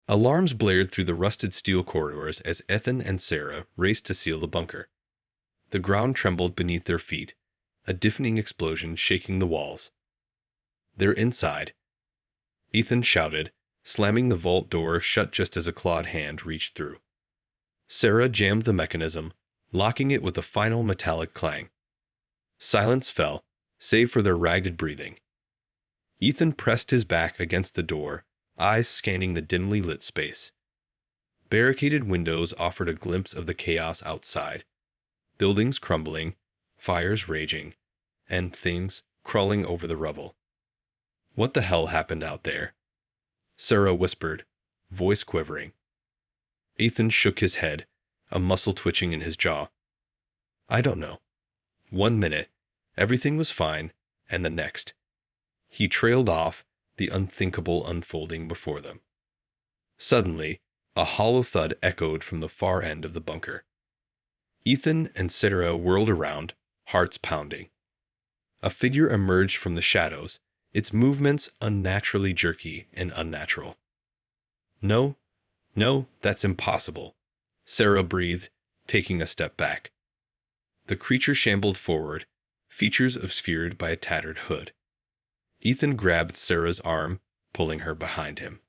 Alarms blared through the rusted steel corridors as Ethan and Sarah raced to seal the bunker. The ground trembled beneath their feet, a deafening explosion shaking the walls. "They're inside," Ethan shouted, slamming the vault door shut just as a clawed hand reached through. Sarah jammed the mechanism, locking it with a final metallic clang. Silence fell, save for their ragged breathing. Ethan pressed his back against the door, eyes scanning the dimly lit space. Barricaded windows offered a glimpse of the chaos outside. Buildings crumbling, fires raging, and things crawling over the rubble. "What the hell happened out there?" Sarah whispered, voice quivering. Ethan shook his head, a muscle twitching in his jaw. "I don't know. 1 minute, everything was fine, and the next." He trailed off, the unthinkable unfolding before them. Suddenly, a hollow thud echoed from the far end of the bunker. Ethan and Sarah whirled around, hearts pounding. A figure emerged from the shadows, its movements unnaturally jerky and unnatural. No, that's impossible," Sarah breathed, taking a step back. The creature shambled forward, features obscured by a tattered hood. Ethan grabbed Sarah's arm, pulling her behind him.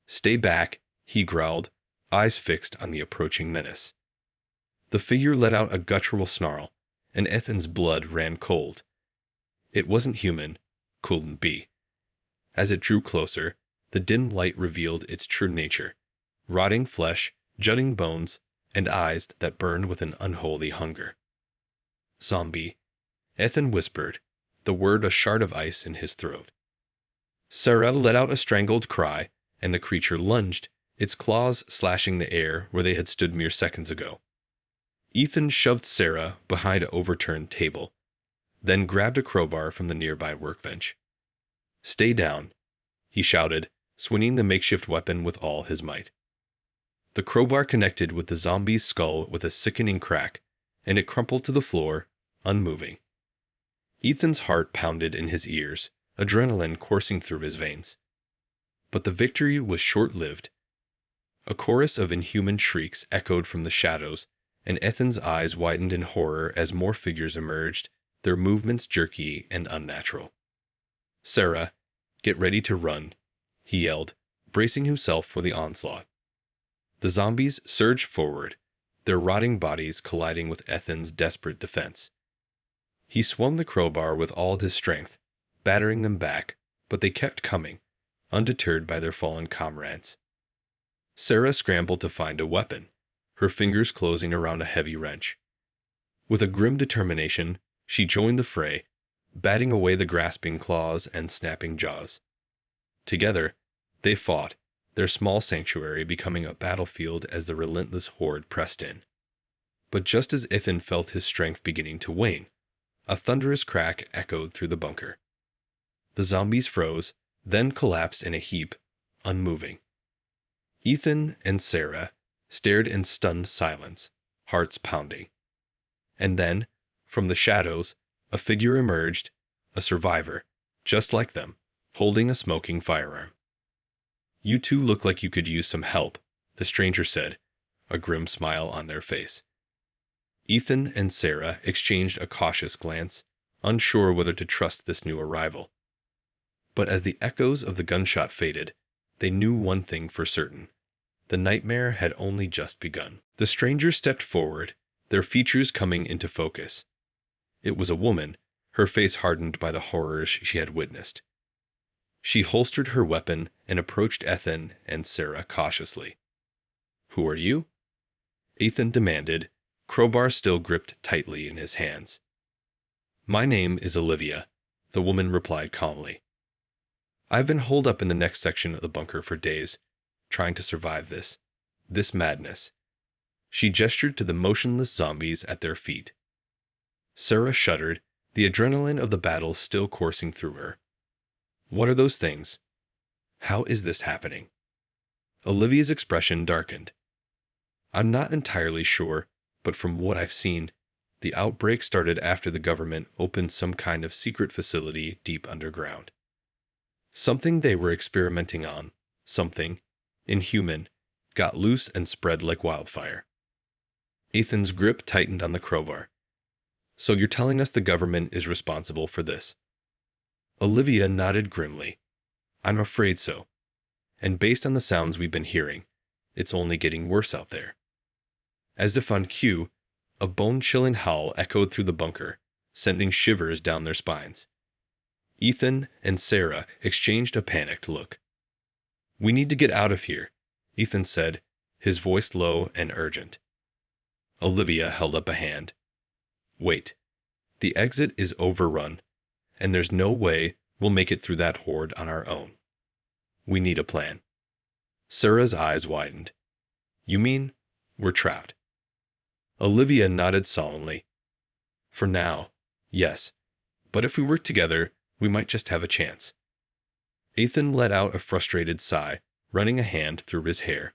"Stay back," he growled, eyes fixed on the approaching menace. The figure let out a guttural snarl, and Ethan's blood ran cold. It wasn't human, couldn't be. As it drew closer, the dim light revealed its true nature: rotting flesh, jutting bones, and eyes that burned with an unholy hunger. "Zombie," Ethan whispered, the word a shard of ice in his throat. Sarah let out a strangled cry, and the creature lunged, its claws slashing the air where they had stood mere seconds ago. Ethan shoved Sarah behind an overturned table, then grabbed a crowbar from the nearby workbench. "Stay down," he shouted, swinging the makeshift weapon with all his might. The crowbar connected with the zombie's skull with a sickening crack, and it crumpled to the floor, unmoving. Ethan's heart pounded in his ears, adrenaline coursing through his veins. But the victory was short-lived. A chorus of inhuman shrieks echoed from the shadows, and Ethan's eyes widened in horror as more figures emerged, their movements jerky and unnatural. "Sarah, get ready to run," he yelled, bracing himself for the onslaught. The zombies surged forward, their rotting bodies colliding with Ethan's desperate defense. He swung the crowbar with all his strength, battering them back, but they kept coming, undeterred by their fallen comrades. Sarah scrambled to find a weapon, her fingers closing around a heavy wrench. With a grim determination, she joined the fray, batting away the grasping claws and snapping jaws. Together, they fought, their small sanctuary becoming a battlefield as the relentless horde pressed in. But just as Ethan felt his strength beginning to wane, a thunderous crack echoed through the bunker. The zombies froze, then collapsed in a heap, unmoving. Ethan and Sarah stared in stunned silence, hearts pounding. And then, from the shadows, a figure emerged, a survivor, just like them, holding a smoking firearm. "You two look like you could use some help," the stranger said, a grim smile on their face. Ethan and Sarah exchanged a cautious glance, unsure whether to trust this new arrival. But as the echoes of the gunshot faded, they knew one thing for certain: the nightmare had only just begun. The stranger stepped forward, their features coming into focus. It was a woman, her face hardened by the horrors she had witnessed. She holstered her weapon and approached Ethan and Sarah cautiously. "Who are you?" Ethan demanded, crowbar still gripped tightly in his hands. "My name is Olivia," the woman replied calmly. "I've been holed up in the next section of the bunker for days, trying to survive this madness." She gestured to the motionless zombies at their feet. Sarah shuddered, the adrenaline of the battle still coursing through her. "What are those things? How is this happening?" Olivia's expression darkened. "I'm not entirely sure, but from what I've seen, the outbreak started after the government opened some kind of secret facility deep underground. Something they were experimenting on, something, inhuman, got loose and spread like wildfire. Ethan's grip tightened on the crowbar. So you're telling us the government is responsible for this? Olivia nodded grimly. I'm afraid so. And based on the sounds we've been hearing, it's only getting worse out there. As if on cue, a bone-chilling howl echoed through the bunker, sending shivers down their spines. Ethan and Sarah exchanged a panicked look. We need to get out of here, Ethan said, his voice low and urgent. Olivia held up a hand. Wait. The exit is overrun, and there's no way we'll make it through that horde on our own. We need a plan. Sarah's eyes widened. You mean we're trapped? Olivia nodded solemnly. For now, yes. But if we work together, we might just have a chance. Ethan let out a frustrated sigh, running a hand through his hair.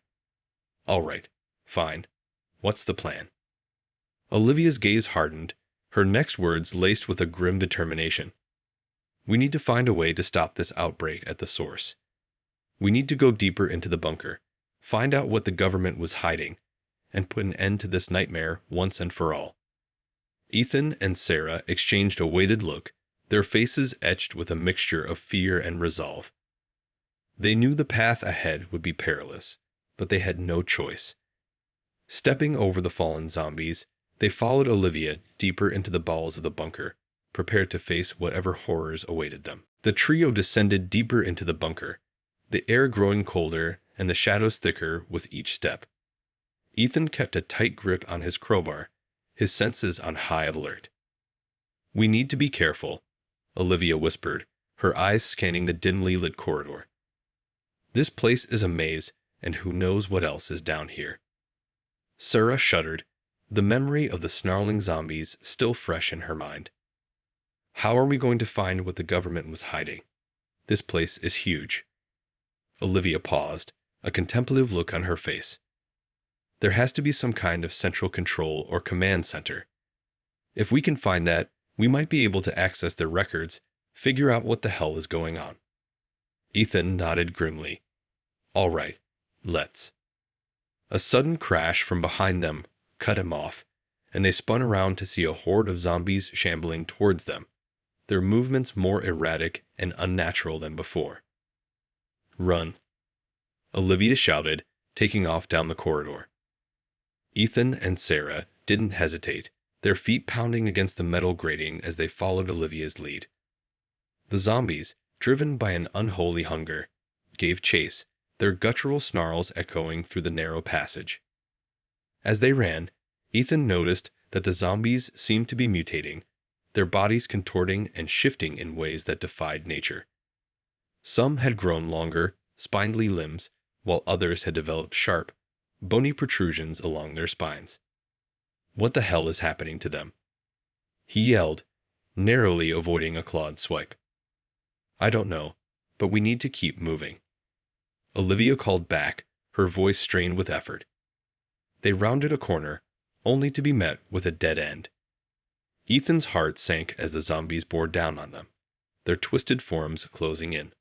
All right, fine. What's the plan? Olivia's gaze hardened, her next words laced with a grim determination. We need to find a way to stop this outbreak at the source. We need to go deeper into the bunker, find out what the government was hiding, and put an end to this nightmare once and for all. Ethan and Sarah exchanged a weighted look, their faces etched with a mixture of fear and resolve. They knew the path ahead would be perilous, but they had no choice. Stepping over the fallen zombies, they followed Olivia deeper into the bowels of the bunker, prepared to face whatever horrors awaited them. The trio descended deeper into the bunker, the air growing colder and the shadows thicker with each step. Ethan kept a tight grip on his crowbar, his senses on high alert. We need to be careful, Olivia whispered, her eyes scanning the dimly lit corridor. This place is a maze, and who knows what else is down here. Sarah shuddered, the memory of the snarling zombies still fresh in her mind. How are we going to find what the government was hiding? This place is huge. Olivia paused, a contemplative look on her face. There has to be some kind of central control or command center. If we can find that, we might be able to access their records, figure out what the hell is going on. Ethan nodded grimly. All right, let's. A sudden crash from behind them cut him off, and they spun around to see a horde of zombies shambling towards them, their movements more erratic and unnatural than before. Run, Olivia shouted, taking off down the corridor. Ethan and Sarah didn't hesitate, their feet pounding against the metal grating as they followed Olivia's lead. The zombies, driven by an unholy hunger, gave chase, their guttural snarls echoing through the narrow passage. As they ran, Ethan noticed that the zombies seemed to be mutating, their bodies contorting and shifting in ways that defied nature. Some had grown longer, spindly limbs, while others had developed sharp, bony protrusions along their spines. What the hell is happening to them? He yelled, narrowly avoiding a clawed swipe. I don't know, but we need to keep moving. Olivia called back, her voice strained with effort. They rounded a corner, only to be met with a dead end. Ethan's heart sank as the zombies bore down on them, their twisted forms closing in.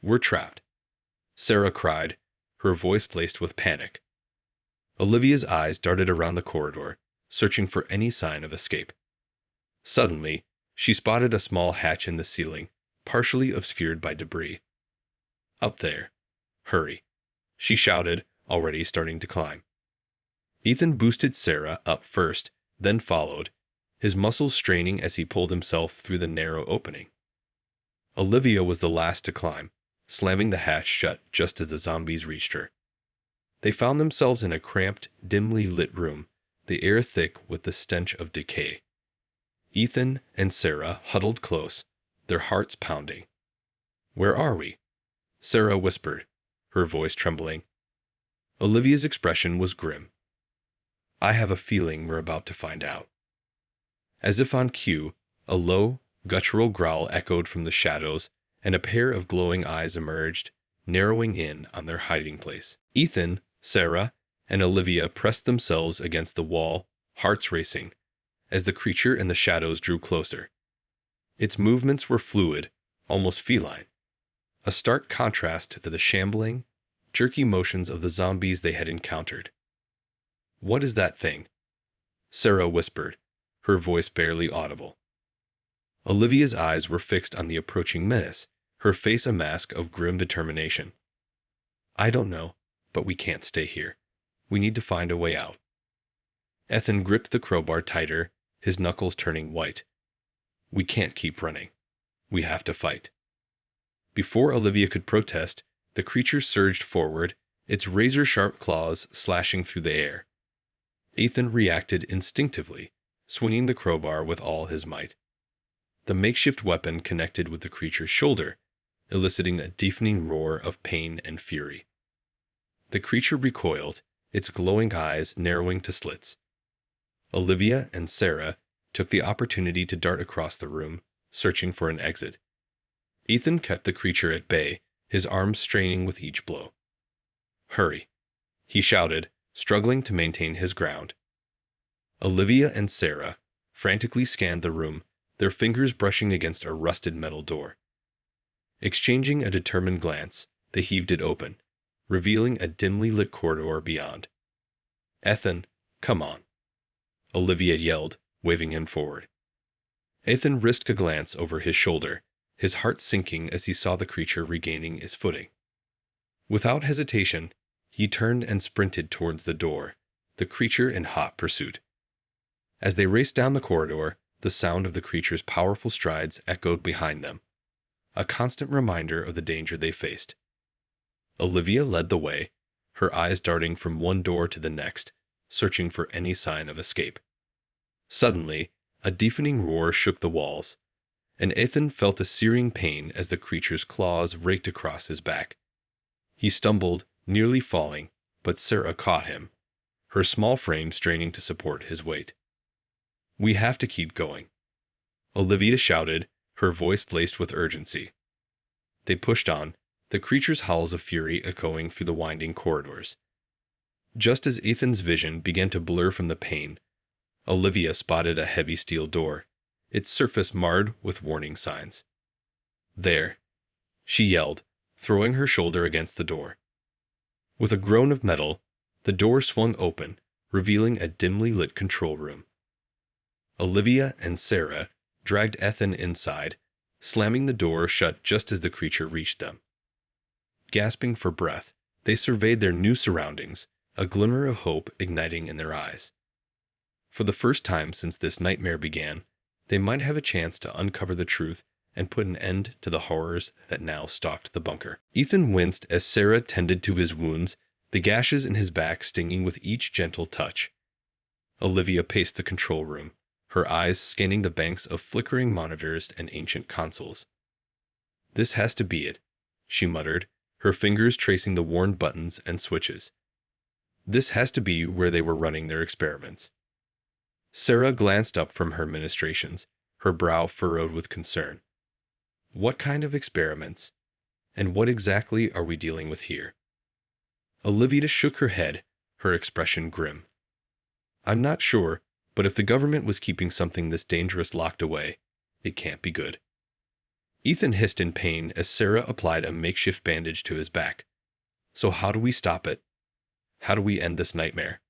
We're trapped, Sarah cried, her voice laced with panic. Olivia's eyes darted around the corridor, searching for any sign of escape. Suddenly, she spotted a small hatch in the ceiling, partially obscured by debris. Up there. Hurry, she shouted, already starting to climb. Ethan boosted Sarah up first, then followed, his muscles straining as he pulled himself through the narrow opening. Olivia was the last to climb, slamming the hatch shut just as the zombies reached her. They found themselves in a cramped, dimly lit room, the air thick with the stench of decay. Ethan and Sarah huddled close, their hearts pounding. Where are we? Sarah whispered, her voice trembling. Olivia's expression was grim. I have a feeling we're about to find out. As if on cue, a low, guttural growl echoed from the shadows, and a pair of glowing eyes emerged, narrowing in on their hiding place. Ethan, Sarah, and Olivia pressed themselves against the wall, hearts racing, as the creature in the shadows drew closer. Its movements were fluid, almost feline, a stark contrast to the shambling, jerky motions of the zombies they had encountered. "What is that thing?" Sarah whispered, her voice barely audible. Olivia's eyes were fixed on the approaching menace, her face a mask of grim determination. "I don't know, but we can't stay here. We need to find a way out." Ethan gripped the crowbar tighter, his knuckles turning white. "We can't keep running. We have to fight." Before Olivia could protest, the creature surged forward, its razor-sharp claws slashing through the air. Ethan reacted instinctively, swinging the crowbar with all his might. The makeshift weapon connected with the creature's shoulder, eliciting a deafening roar of pain and fury. The creature recoiled, its glowing eyes narrowing to slits. Olivia and Sarah took the opportunity to dart across the room, searching for an exit. Ethan kept the creature at bay, his arms straining with each blow. "Hurry," he shouted, struggling to maintain his ground. Olivia and Sarah frantically scanned the room, their fingers brushing against a rusted metal door. Exchanging a determined glance, they heaved it open, revealing a dimly lit corridor beyond. "Ethan, come on," Olivia yelled, waving him forward. Ethan risked a glance over his shoulder, his heart sinking as he saw the creature regaining its footing. Without hesitation, he turned and sprinted towards the door, the creature in hot pursuit. As they raced down the corridor, the sound of the creature's powerful strides echoed behind them, a constant reminder of the danger they faced. Olivia led the way, her eyes darting from one door to the next, searching for any sign of escape. Suddenly, a deafening roar shook the walls, and Ethan felt a searing pain as the creature's claws raked across his back. He stumbled, nearly falling, but Sarah caught him, her small frame straining to support his weight. "We have to keep going," Olivia shouted, her voice laced with urgency. They pushed on, the creature's howls of fury echoing through the winding corridors. Just as Ethan's vision began to blur from the pain, Olivia spotted a heavy steel door, its surface marred with warning signs. "There," she yelled, throwing her shoulder against the door. With a groan of metal, the door swung open, revealing a dimly lit control room. Olivia and Sarah dragged Ethan inside, slamming the door shut just as the creature reached them. Gasping for breath, they surveyed their new surroundings, a glimmer of hope igniting in their eyes. For the first time since this nightmare began, they might have a chance to uncover the truth and put an end to the horrors that now stalked the bunker. Ethan winced as Sarah tended to his wounds, the gashes in his back stinging with each gentle touch. Olivia paced the control room, her eyes scanning the banks of flickering monitors and ancient consoles. "This has to be it," she muttered, her fingers tracing the worn buttons and switches. "This has to be where they were running their experiments." Sarah glanced up from her ministrations, her brow furrowed with concern. "What kind of experiments? And what exactly are we dealing with here?" Olivia shook her head, her expression grim. "I'm not sure, but if the government was keeping something this dangerous locked away, it can't be good." Ethan hissed in pain as Sarah applied a makeshift bandage to his back. "So how do we stop it? How do we end this nightmare?"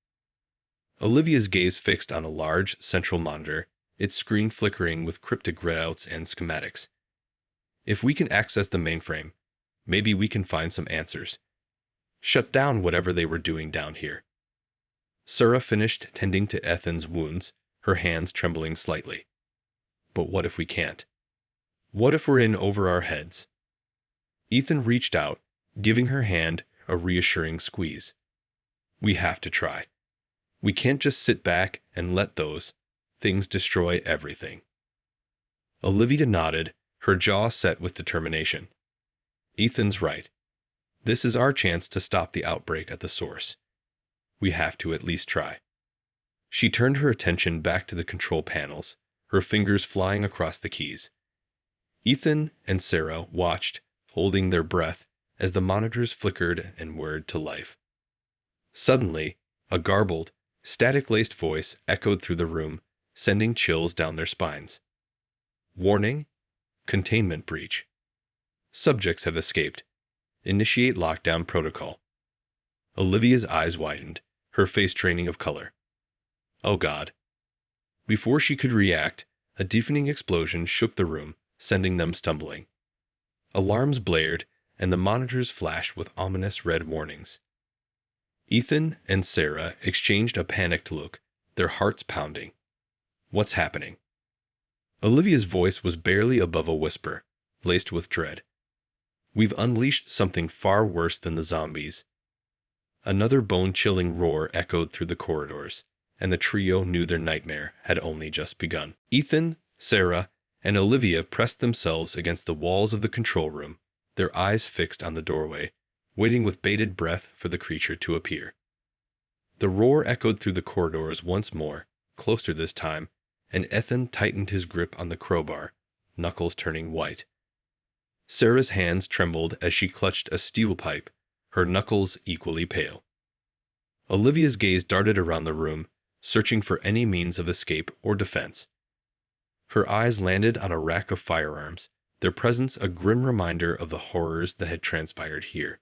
Olivia's gaze fixed on a large, central monitor, its screen flickering with cryptic readouts and schematics. "If we can access the mainframe, maybe we can find some answers. Shut down whatever they were doing down here." Sarah finished tending to Ethan's wounds, her hands trembling slightly. "But what if we can't? What if we're in over our heads?" Ethan reached out, giving her hand a reassuring squeeze. "We have to try. We can't just sit back and let those things destroy everything." Olivia nodded, her jaw set with determination. "Ethan's right. This is our chance to stop the outbreak at the source. We have to at least try." She turned her attention back to the control panels, her fingers flying across the keys. Ethan and Sarah watched, holding their breath, as the monitors flickered and whirred to life. Suddenly, a garbled, static-laced voice echoed through the room, sending chills down their spines. "Warning! Containment breach. Subjects have escaped. Initiate lockdown protocol." Olivia's eyes widened, her face draining of color. Oh God. Before she could react, a deafening explosion shook the room, sending them stumbling. Alarms blared, and the monitors flashed with ominous red warnings. Ethan and Sarah exchanged a panicked look, their hearts pounding. What's happening? Olivia's voice was barely above a whisper, laced with dread. We've unleashed something far worse than the zombies. Another bone-chilling roar echoed through the corridors, and the trio knew their nightmare had only just begun. Ethan, Sarah, and Olivia pressed themselves against the walls of the control room, their eyes fixed on the doorway, waiting with bated breath for the creature to appear. The roar echoed through the corridors once more, closer this time, and Ethan tightened his grip on the crowbar, knuckles turning white. Sarah's hands trembled as she clutched a steel pipe, her knuckles equally pale. Olivia's gaze darted around the room, searching for any means of escape or defense. Her eyes landed on a rack of firearms, their presence a grim reminder of the horrors that had transpired here.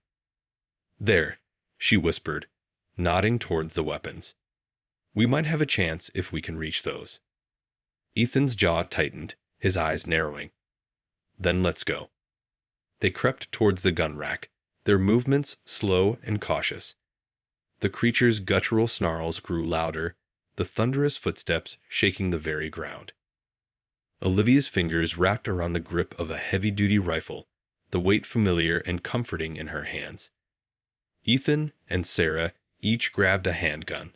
There, she whispered, nodding towards the weapons. We might have a chance if we can reach those. Ethan's jaw tightened, his eyes narrowing. Then let's go. They crept towards the gun rack, their movements slow and cautious. The creature's guttural snarls grew louder, the thunderous footsteps shaking the very ground. Olivia's fingers wrapped around the grip of a heavy-duty rifle, the weight familiar and comforting in her hands. Ethan and Sarah each grabbed a handgun,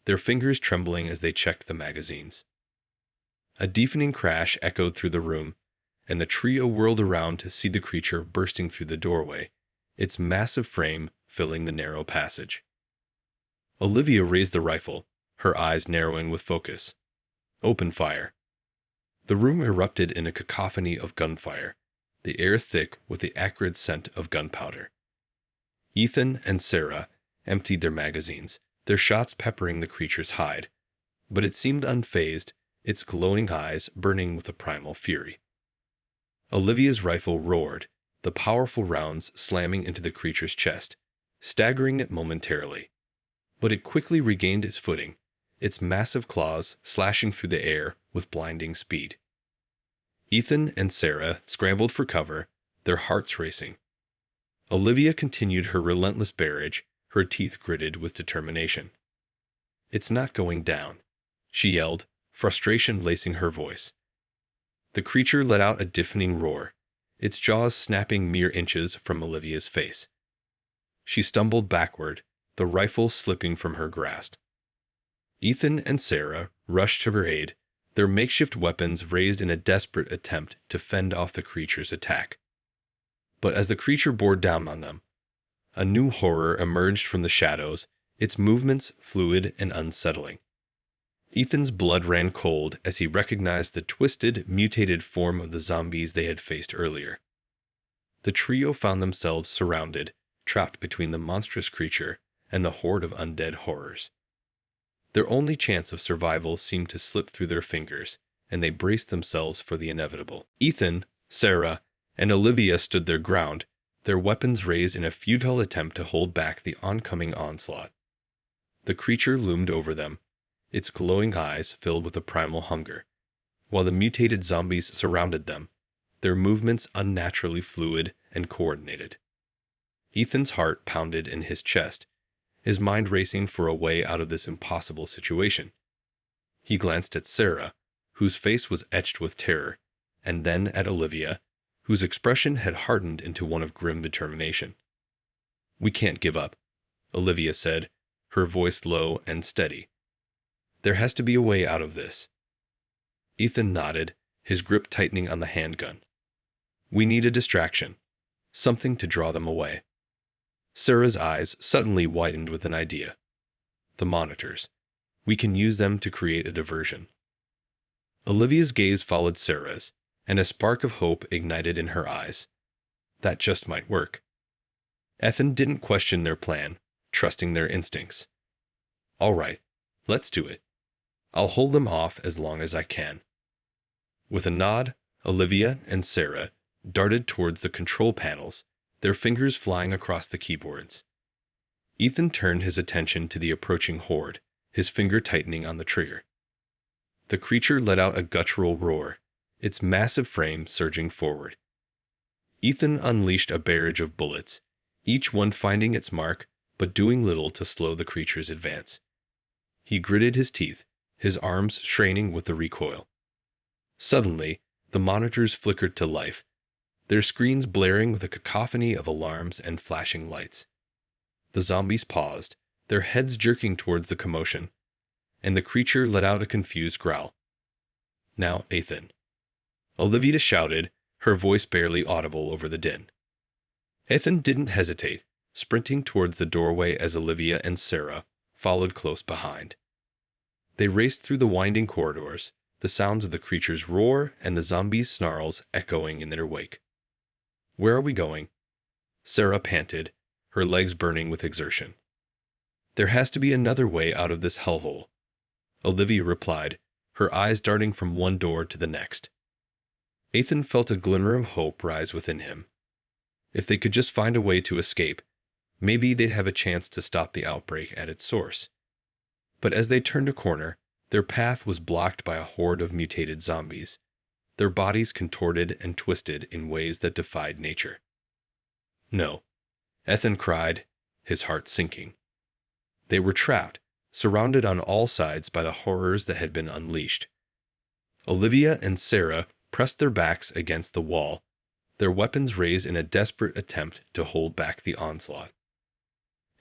their fingers trembling as they checked the magazines. A deafening crash echoed through the room, and the trio whirled around to see the creature bursting through the doorway, its massive frame filling the narrow passage. Olivia raised the rifle, her eyes narrowing with focus. Open fire. The room erupted in a cacophony of gunfire, the air thick with the acrid scent of gunpowder. Ethan and Sarah emptied their magazines, their shots peppering the creature's hide, but it seemed unfazed, its glowing eyes burning with a primal fury. Olivia's rifle roared, the powerful rounds slamming into the creature's chest, staggering it momentarily. But it quickly regained its footing, its massive claws slashing through the air with blinding speed. Ethan and Sarah scrambled for cover, their hearts racing. Olivia continued her relentless barrage, her teeth gritted with determination. It's not going down, she yelled, frustration lacing her voice. The creature let out a deafening roar, its jaws snapping mere inches from Olivia's face. She stumbled backward, the rifle slipping from her grasp. Ethan and Sarah rushed to her aid, their makeshift weapons raised in a desperate attempt to fend off the creature's attack. But as the creature bore down on them, a new horror emerged from the shadows, its movements fluid and unsettling. Ethan's blood ran cold as he recognized the twisted, mutated form of the zombies they had faced earlier. The trio found themselves surrounded, trapped between the monstrous creature and the horde of undead horrors. Their only chance of survival seemed to slip through their fingers, and they braced themselves for the inevitable. Ethan, Sarah, and Olivia stood their ground, their weapons raised in a futile attempt to hold back the oncoming onslaught. The creature loomed over them, its glowing eyes filled with a primal hunger, while the mutated zombies surrounded them, their movements unnaturally fluid and coordinated. Ethan's heart pounded in his chest, his mind racing for a way out of this impossible situation. He glanced at Sarah, whose face was etched with terror, and then at Olivia, whose expression had hardened into one of grim determination. "We can't give up," Olivia said, her voice low and steady. "There has to be a way out of this." Ethan nodded, his grip tightening on the handgun. "We need a distraction, something to draw them away." Sarah's eyes suddenly widened with an idea. "The monitors. We can use them to create a diversion." Olivia's gaze followed Sarah's, and a spark of hope ignited in her eyes. That just might work. Ethan didn't question their plan, trusting their instincts. "All right, let's do it. I'll hold them off as long as I can." With a nod, Olivia and Sarah darted towards the control panels, their fingers flying across the keyboards. Ethan turned his attention to the approaching horde, his finger tightening on the trigger. The creature let out a guttural roar, its massive frame surging forward. Ethan unleashed a barrage of bullets, each one finding its mark but doing little to slow the creature's advance. He gritted his teeth, his arms straining with the recoil. Suddenly, the monitors flickered to life, their screens blaring with a cacophony of alarms and flashing lights. The zombies paused, their heads jerking towards the commotion, and the creature let out a confused growl. "Now, Ethan," Olivia shouted, her voice barely audible over the din. Ethan didn't hesitate, sprinting towards the doorway as Olivia and Sarah followed close behind. They raced through the winding corridors, the sounds of the creature's roar and the zombies' snarls echoing in their wake. "Where are we going?" Sarah panted, her legs burning with exertion. "There has to be another way out of this hellhole," Olivia replied, her eyes darting from one door to the next. Ethan felt a glimmer of hope rise within him. If they could just find a way to escape, maybe they'd have a chance to stop the outbreak at its source. But as they turned a corner, their path was blocked by a horde of mutated zombies, their bodies contorted and twisted in ways that defied nature. "No," Ethan cried, his heart sinking. They were trapped, surrounded on all sides by the horrors that had been unleashed. Olivia and Sarah pressed their backs against the wall, their weapons raised in a desperate attempt to hold back the onslaught.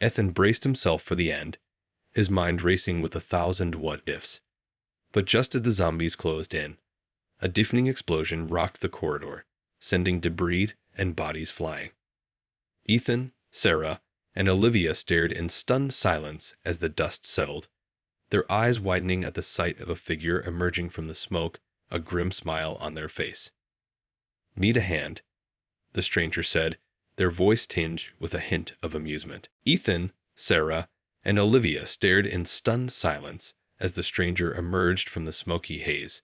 Ethan braced himself for the end, his mind racing with 1,000 what-ifs. But just as the zombies closed in, a deafening explosion rocked the corridor, sending debris and bodies flying. Ethan, Sarah, and Olivia stared in stunned silence as the dust settled, their eyes widening at the sight of a figure emerging from the smoke, a grim smile on their face. "Need a hand?" the stranger said, their voice tinged with a hint of amusement. Ethan, Sarah, and Olivia stared in stunned silence as the stranger emerged from the smoky haze,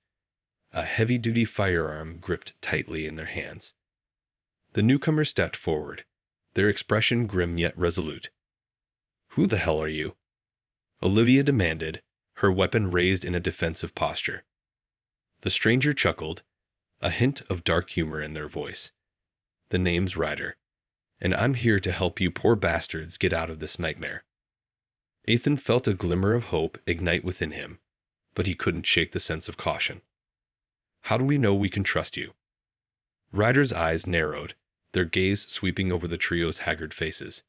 a heavy-duty firearm gripped tightly in their hands. The newcomer stepped forward, their expression grim yet resolute. "Who the hell are you?" Olivia demanded, her weapon raised in a defensive posture. The stranger chuckled, a hint of dark humor in their voice. "The name's Ryder, and I'm here to help you poor bastards get out of this nightmare." Ethan felt a glimmer of hope ignite within him, but he couldn't shake the sense of caution. "How do we know we can trust you?" Ryder's eyes narrowed, their gaze sweeping over the trio's haggard faces.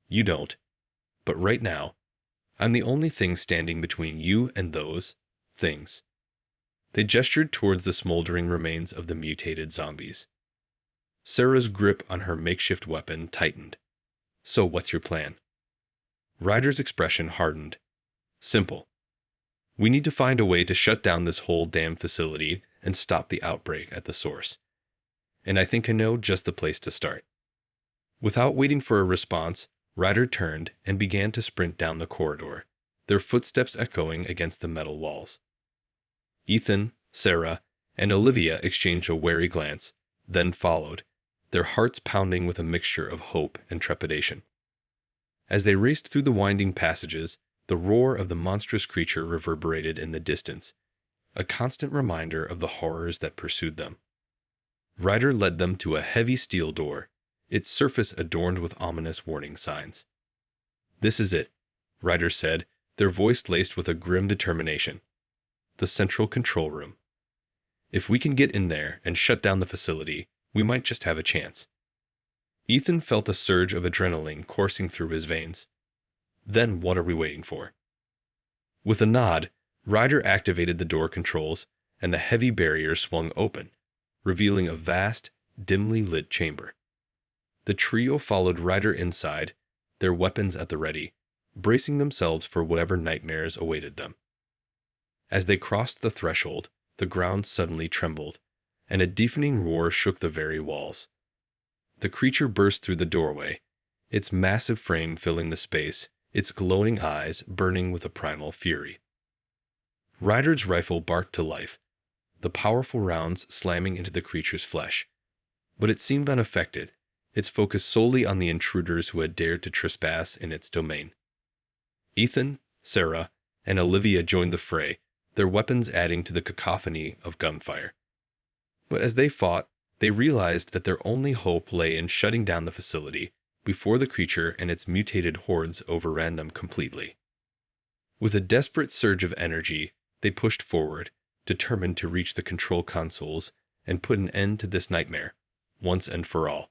"You don't. But right now, I'm the only thing standing between you and those things." They gestured towards the smoldering remains of the mutated zombies. Sarah's grip on her makeshift weapon tightened. "So what's your plan?" Ryder's expression hardened. "Simple. We need to find a way to shut down this whole damn facility and stop the outbreak at the source. And I think I know just the place to start." Without waiting for a response, Ryder turned and began to sprint down the corridor, their footsteps echoing against the metal walls. Ethan, Sarah, and Olivia exchanged a wary glance, then followed, their hearts pounding with a mixture of hope and trepidation. As they raced through the winding passages, the roar of the monstrous creature reverberated in the distance, a constant reminder of the horrors that pursued them. Ryder led them to a heavy steel door, its surface adorned with ominous warning signs. "This is it," Ryder said, their voice laced with a grim determination. "The central control room. If we can get in there and shut down the facility, we might just have a chance." Ethan felt a surge of adrenaline coursing through his veins. "Then what are we waiting for?" With a nod, Ryder activated the door controls, and the heavy barrier swung open, revealing a vast, dimly lit chamber. The trio followed Ryder inside, their weapons at the ready, bracing themselves for whatever nightmares awaited them. As they crossed the threshold, the ground suddenly trembled, and a deafening roar shook the very walls. The creature burst through the doorway, its massive frame filling the space, its glowing eyes burning with a primal fury. Ryder's rifle barked to life, the powerful rounds slamming into the creature's flesh, but it seemed unaffected, its focus solely on the intruders who had dared to trespass in its domain. Ethan, Sarah, and Olivia joined the fray, their weapons adding to the cacophony of gunfire. But as they fought, they realized that their only hope lay in shutting down the facility before the creature and its mutated hordes overran them completely. With a desperate surge of energy, they pushed forward, determined to reach the control consoles and put an end to this nightmare, once and for all.